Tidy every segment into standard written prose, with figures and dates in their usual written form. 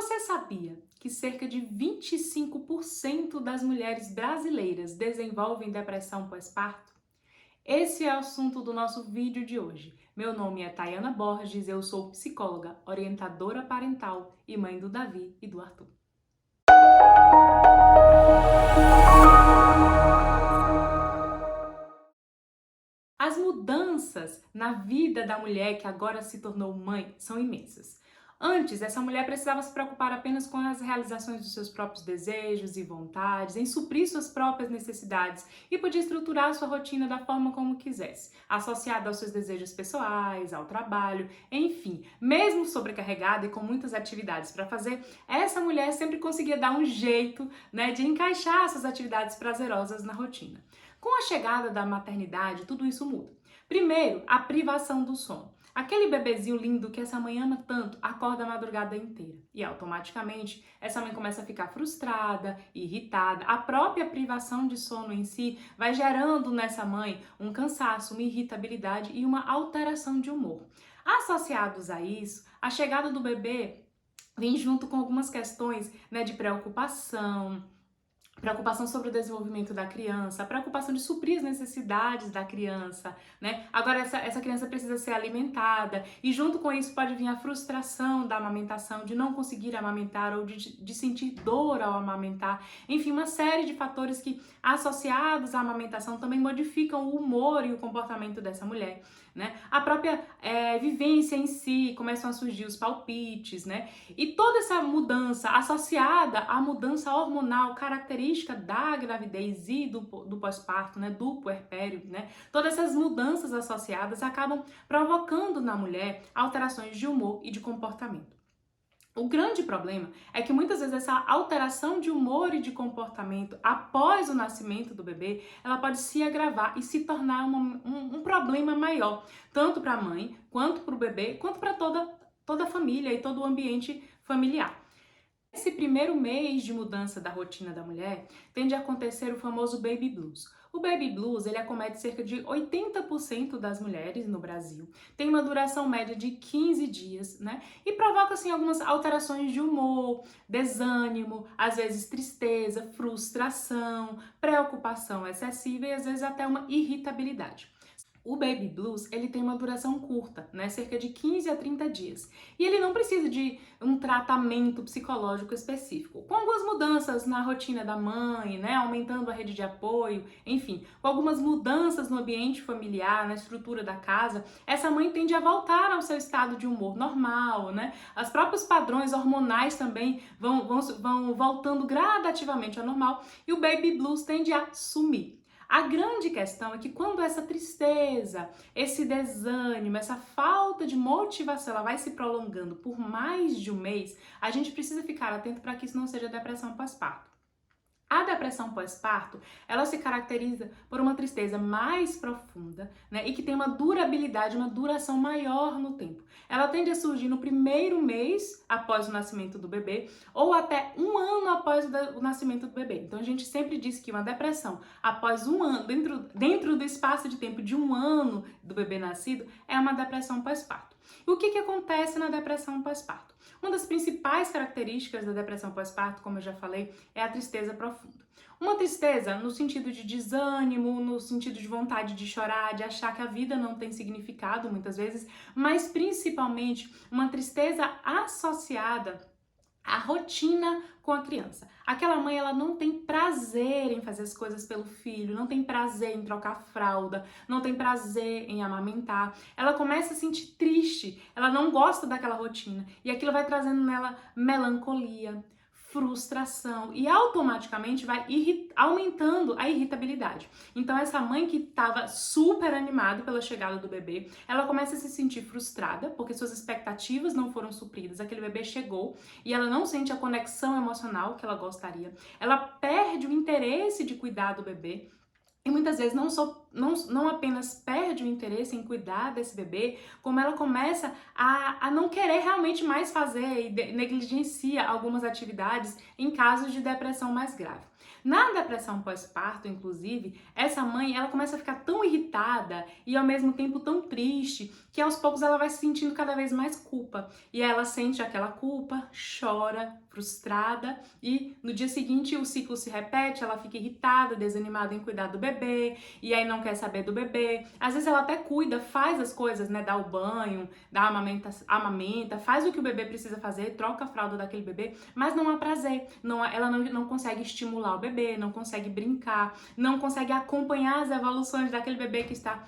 Você sabia que cerca de 25% das mulheres brasileiras desenvolvem depressão pós-parto? Esse é o assunto do nosso vídeo de hoje. Meu nome é Tayana Borges, eu sou psicóloga, orientadora parental e mãe do Davi e do Arthur. As mudanças na vida da mulher que agora se tornou mãe são imensas. Antes, essa mulher precisava se preocupar apenas com as realizações dos seus próprios desejos e vontades, em suprir suas próprias necessidades e podia estruturar sua rotina da forma como quisesse, associada aos seus desejos pessoais, ao trabalho, enfim. Mesmo sobrecarregada e com muitas atividades para fazer, essa mulher sempre conseguia dar um jeito, de encaixar essas atividades prazerosas na rotina. Com a chegada da maternidade, tudo isso muda. Primeiro, a privação do sono. Aquele bebezinho lindo que essa mãe ama tanto acorda a madrugada inteira e automaticamente essa mãe começa a ficar frustrada, irritada. A própria privação de sono em si vai gerando nessa mãe um cansaço, uma irritabilidade e uma alteração de humor. Associados a isso, a chegada do bebê vem junto com algumas questões, de preocupação sobre o desenvolvimento da criança, a preocupação de suprir as necessidades da criança, Agora essa criança precisa ser alimentada e junto com isso pode vir a frustração da amamentação, de não conseguir amamentar ou de sentir dor ao amamentar. Enfim, uma série de fatores que associados à amamentação também modificam o humor e o comportamento dessa mulher, A própria vivência em si, começam a surgir os palpites, E toda essa mudança associada à mudança hormonal característica da gravidez e do pós-parto, do puerpério, Todas essas mudanças associadas acabam provocando na mulher alterações de humor e de comportamento. O grande problema é que muitas vezes essa alteração de humor e de comportamento após o nascimento do bebê, ela pode se agravar e se tornar um problema maior, tanto para a mãe, quanto para o bebê, quanto para toda a família e todo o ambiente familiar. Esse primeiro mês de mudança da rotina da mulher tende a acontecer o famoso baby blues. O baby blues, ele acomete cerca de 80% das mulheres no Brasil, tem uma duração média de 15 dias, E provoca, assim, algumas alterações de humor, desânimo, às vezes tristeza, frustração, preocupação excessiva e às vezes até uma irritabilidade. O baby blues, ele tem uma duração curta, cerca de 15 a 30 dias. E ele não precisa de um tratamento psicológico específico. Com algumas mudanças na rotina da mãe, aumentando a rede de apoio, enfim, com algumas mudanças no ambiente familiar, na estrutura da casa, essa mãe tende a voltar ao seu estado de humor normal, Os próprios padrões hormonais também vão voltando gradativamente ao normal e o baby blues tende a sumir. A grande questão é que quando essa tristeza, esse desânimo, essa falta de motivação, ela vai se prolongando por mais de um mês, a gente precisa ficar atento para que isso não seja depressão pós-parto. A depressão pós-parto, ela se caracteriza por uma tristeza mais profunda, e que tem uma durabilidade, uma duração maior no tempo. Ela tende a surgir no primeiro mês após o nascimento do bebê ou até um ano após o nascimento do bebê. Então a gente sempre diz que uma depressão após um ano, dentro do espaço de tempo de um ano do bebê nascido, é uma depressão pós-parto. E o que acontece na depressão pós-parto? Uma das principais características da depressão pós-parto, como eu já falei, é a tristeza profunda. Uma tristeza no sentido de desânimo, no sentido de vontade de chorar, de achar que a vida não tem significado muitas vezes, mas principalmente uma tristeza associada a rotina com a criança. Aquela mãe, ela não tem prazer em fazer as coisas pelo filho, não tem prazer em trocar fralda, não tem prazer em amamentar. Ela começa a se sentir triste, ela não gosta daquela rotina e aquilo vai trazendo nela melancolia, frustração e automaticamente vai aumentando a irritabilidade. Então essa mãe que estava super animada pela chegada do bebê, ela começa a se sentir frustrada porque suas expectativas não foram supridas, aquele bebê chegou e ela não sente a conexão emocional que ela gostaria, ela perde o interesse de cuidar do bebê. E muitas vezes não apenas perde o interesse em cuidar desse bebê, como ela começa a não querer realmente mais fazer e negligencia algumas atividades em casos de depressão mais grave. Na depressão pós-parto, inclusive, essa mãe, ela começa a ficar tão irritada e ao mesmo tempo tão triste, que aos poucos ela vai sentindo cada vez mais culpa. E ela sente aquela culpa, chora, frustrada, e no dia seguinte o ciclo se repete, ela fica irritada, desanimada em cuidar do bebê, e aí não quer saber do bebê. Às vezes ela até cuida, faz as coisas, né, dá o banho, dá amamenta, faz o que o bebê precisa fazer, troca a fralda daquele bebê, mas não há prazer, ela não consegue estimular o bebê, não consegue brincar, não consegue acompanhar as evoluções daquele bebê que está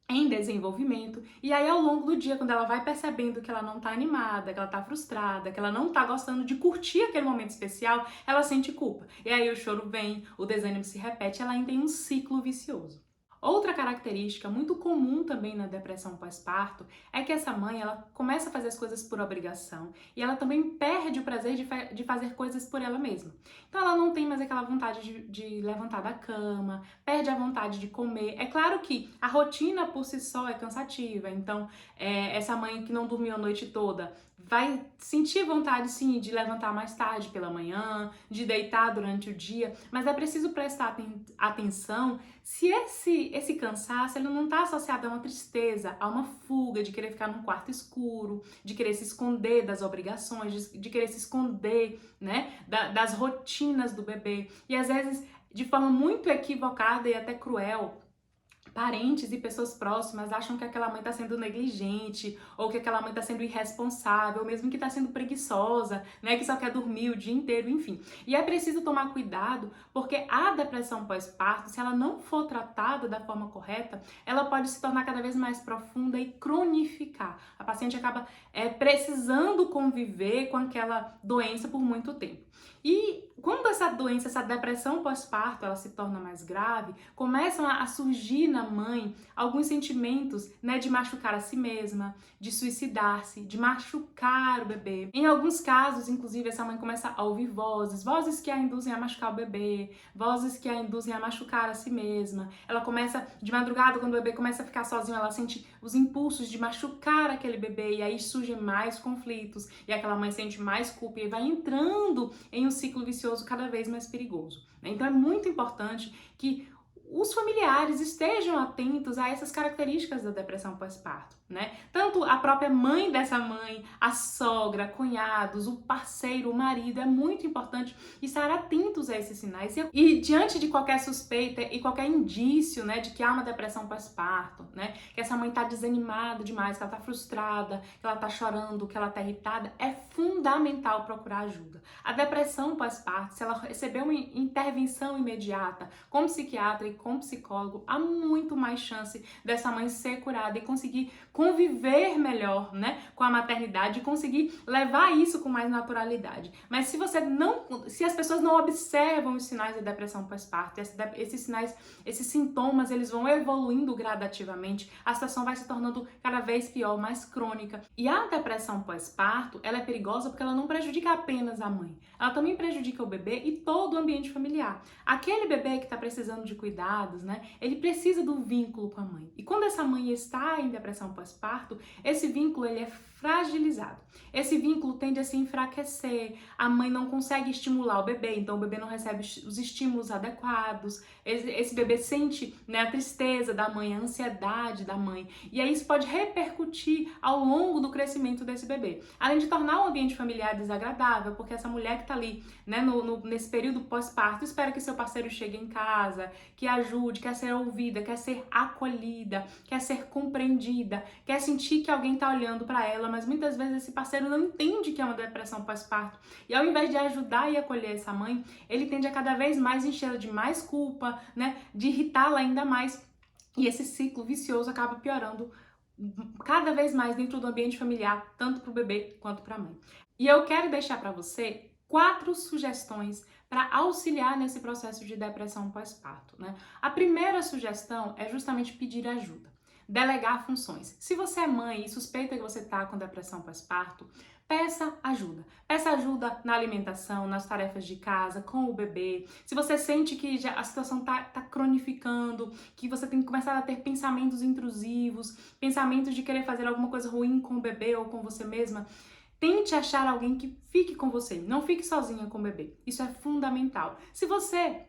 em desenvolvimento. E aí, ao longo do dia, quando ela vai percebendo que ela não tá animada, que ela tá frustrada, que ela não tá gostando de curtir aquele momento especial, ela sente culpa. E aí o choro vem, o desânimo se repete, ela entra em um ciclo vicioso. Outra característica muito comum também na depressão pós-parto é que essa mãe, ela começa a fazer as coisas por obrigação e ela também perde o prazer de fazer coisas por ela mesma. Então ela não tem mais aquela vontade de levantar da cama, perde a vontade de comer. É claro que a rotina por si só é cansativa, então essa mãe que não dormiu a noite toda vai sentir vontade sim de levantar mais tarde pela manhã, de deitar durante o dia, mas é preciso prestar atenção se esse cansaço ele não está associado a uma tristeza, a uma fuga, de querer ficar num quarto escuro, de querer se esconder das obrigações, de querer se esconder, né, das rotinas do bebê. E às vezes, de forma muito equivocada e até cruel, parentes e pessoas próximas acham que aquela mãe está sendo negligente, ou que aquela mãe está sendo irresponsável, ou mesmo que está sendo preguiçosa, né, que só quer dormir o dia inteiro, enfim. E é preciso tomar cuidado, porque a depressão pós-parto, se ela não for tratada da forma correta, ela pode se tornar cada vez mais profunda e cronificar. A paciente acaba precisando conviver com aquela doença por muito tempo. E quando essa doença, essa depressão pós-parto, ela se torna mais grave, começam a surgir na mãe alguns sentimentos, né, de machucar a si mesma, de suicidar-se, de machucar o bebê. Em alguns casos, inclusive, essa mãe começa a ouvir vozes que a induzem a machucar o bebê, vozes que a induzem a machucar a si mesma. Ela começa, de madrugada, quando o bebê começa a ficar sozinho, ela sente os impulsos de machucar aquele bebê, e aí surgem mais conflitos, e aquela mãe sente mais culpa e vai entrando em um ciclo vicioso cada vez mais perigoso. Então é muito importante que os familiares estejam atentos a essas características da depressão pós-parto, né? Tanto a própria mãe dessa mãe, a sogra, cunhados, o parceiro, o marido, é muito importante estar atentos a esses sinais. E diante de qualquer suspeita e qualquer indício, né, de que há uma depressão pós-parto, né, que essa mãe está desanimada demais, que ela está frustrada, que ela está chorando, que ela está irritada, é fundamental procurar ajuda. A depressão pós-parto, se ela receber uma intervenção imediata com psiquiatra e com psicólogo, há muito mais chance dessa mãe ser curada e conseguir conviver melhor, né, com a maternidade e conseguir levar isso com mais naturalidade. Mas se as pessoas não observam os sinais da depressão pós-parto, esses sinais, esses sintomas, eles vão evoluindo gradativamente, a situação vai se tornando cada vez pior, mais crônica. E a depressão pós-parto, ela é perigosa porque ela não prejudica apenas a mãe, ela também prejudica o bebê e todo o ambiente familiar. Aquele bebê que está precisando de cuidados, né, ele precisa do vínculo com a mãe. E quando essa mãe está em depressão pós-parto, esse vínculo ele é fragilizado. Esse vínculo tende a se enfraquecer, a mãe não consegue estimular o bebê, então o bebê não recebe os estímulos adequados, esse bebê sente, né, a tristeza da mãe, a ansiedade da mãe, e aí isso pode repercutir ao longo do crescimento desse bebê. Além de tornar o ambiente familiar desagradável, porque essa mulher que está ali, né, nesse período pós-parto, espera que seu parceiro chegue em casa, que ajude, quer ser ouvida, quer ser acolhida, quer ser compreendida, quer sentir que alguém está olhando para ela, mas muitas vezes esse parceiro não entende que é uma depressão pós-parto. E ao invés de ajudar e acolher essa mãe, ele tende a cada vez mais enchê-la de mais culpa, né, de irritá-la ainda mais. E esse ciclo vicioso acaba piorando cada vez mais dentro do ambiente familiar, tanto para o bebê quanto para a mãe. E eu quero deixar para você 4 sugestões para auxiliar nesse processo de depressão pós-parto, né? A primeira sugestão é justamente pedir ajuda. Delegar funções. Se você é mãe e suspeita que você está com depressão pós-parto, peça ajuda. Peça ajuda na alimentação, nas tarefas de casa, com o bebê. Se você sente que já a situação tá cronificando, que você tem que começar a ter pensamentos intrusivos, pensamentos de querer fazer alguma coisa ruim com o bebê ou com você mesma, tente achar alguém que fique com você. Não fique sozinha com o bebê. Isso é fundamental. Se você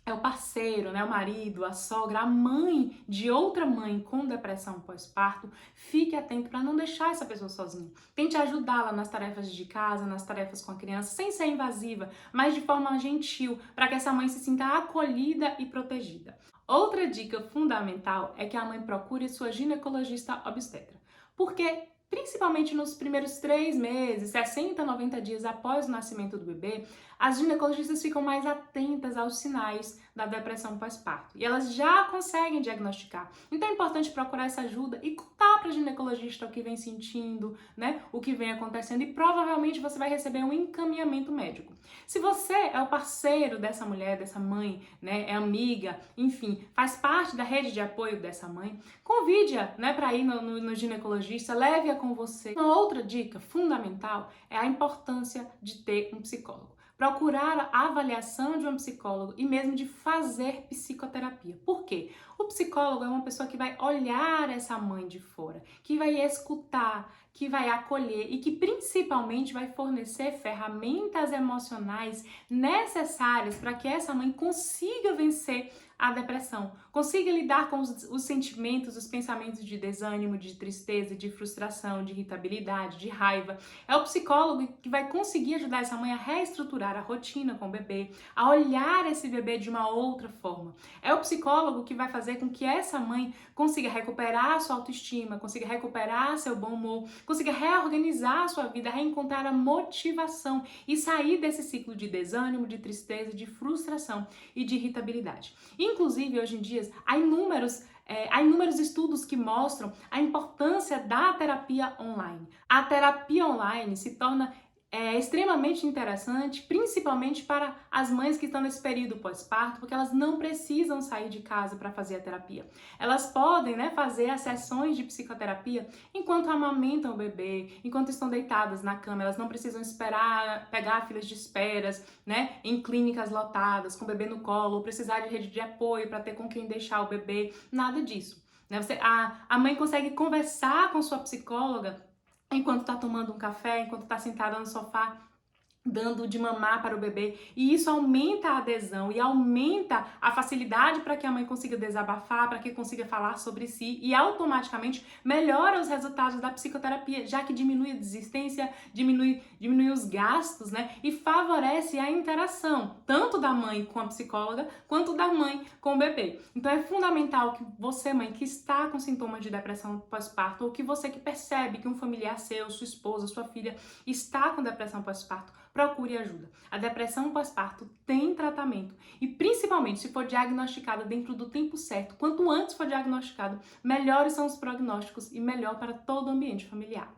é o parceiro, né, o marido, a sogra, a mãe de outra mãe com depressão pós-parto, fique atento para não deixar essa pessoa sozinha. Tente ajudá-la nas tarefas de casa, nas tarefas com a criança, sem ser invasiva, mas de forma gentil, para que essa mãe se sinta acolhida e protegida. Outra dica fundamental é que a mãe procure sua ginecologista obstetra. Porque principalmente nos primeiros 3 meses, 60, 90 dias após o nascimento do bebê, as ginecologistas ficam mais atentas aos sinais da depressão pós-parto e elas já conseguem diagnosticar. Então é importante procurar essa ajuda e contar para a ginecologista o que vem sentindo, né, o que vem acontecendo, e provavelmente você vai receber um encaminhamento médico. Se você é o parceiro dessa mulher, dessa mãe, né, é amiga, enfim, faz parte da rede de apoio dessa mãe, convide-a, né, para ir no ginecologista, leve-a com você. Uma outra dica fundamental é a importância de ter um psicólogo. Procurar a avaliação de um psicólogo e mesmo de fazer psicoterapia. Por quê? O psicólogo é uma pessoa que vai olhar essa mãe de fora, que vai escutar, que vai acolher e que principalmente vai fornecer ferramentas emocionais necessárias para que essa mãe consiga vencer a depressão, consiga lidar com os sentimentos, os pensamentos de desânimo, de tristeza, de frustração, de irritabilidade, de raiva. É o psicólogo que vai conseguir ajudar essa mãe a reestruturar a rotina com o bebê, a olhar esse bebê de uma outra forma. É o psicólogo que vai fazer com que essa mãe consiga recuperar a sua autoestima, consiga recuperar seu bom humor, consiga reorganizar a sua vida, reencontrar a motivação e sair desse ciclo de desânimo, de tristeza, de frustração e de irritabilidade. Inclusive, hoje em dia, há inúmeros estudos que mostram a importância da terapia online. A terapia online se torna extremamente interessante, principalmente para as mães que estão nesse período pós-parto, porque elas não precisam sair de casa para fazer a terapia. Elas podem, né, fazer as sessões de psicoterapia enquanto amamentam o bebê, enquanto estão deitadas na cama. Elas não precisam esperar, pegar filas de esperas, né, em clínicas lotadas, com o bebê no colo, ou precisar de rede de apoio para ter com quem deixar o bebê. Nada disso. Né? A mãe consegue conversar com sua psicóloga enquanto está tomando um café, enquanto está sentada no sofá, dando de mamar para o bebê, e isso aumenta a adesão e aumenta a facilidade para que a mãe consiga desabafar, para que consiga falar sobre si, e automaticamente melhora os resultados da psicoterapia, já que diminui a desistência, diminui os gastos, né, e favorece a interação, tanto da mãe com a psicóloga, quanto da mãe com o bebê. Então é fundamental que você, mãe, que está com sintomas de depressão pós-parto, ou que você que percebe que um familiar seu, sua esposa, sua filha, está com depressão pós-parto, procure ajuda. A depressão pós-parto tem tratamento e, principalmente, se for diagnosticada dentro do tempo certo, quanto antes for diagnosticado, melhores são os prognósticos e melhor para todo o ambiente familiar.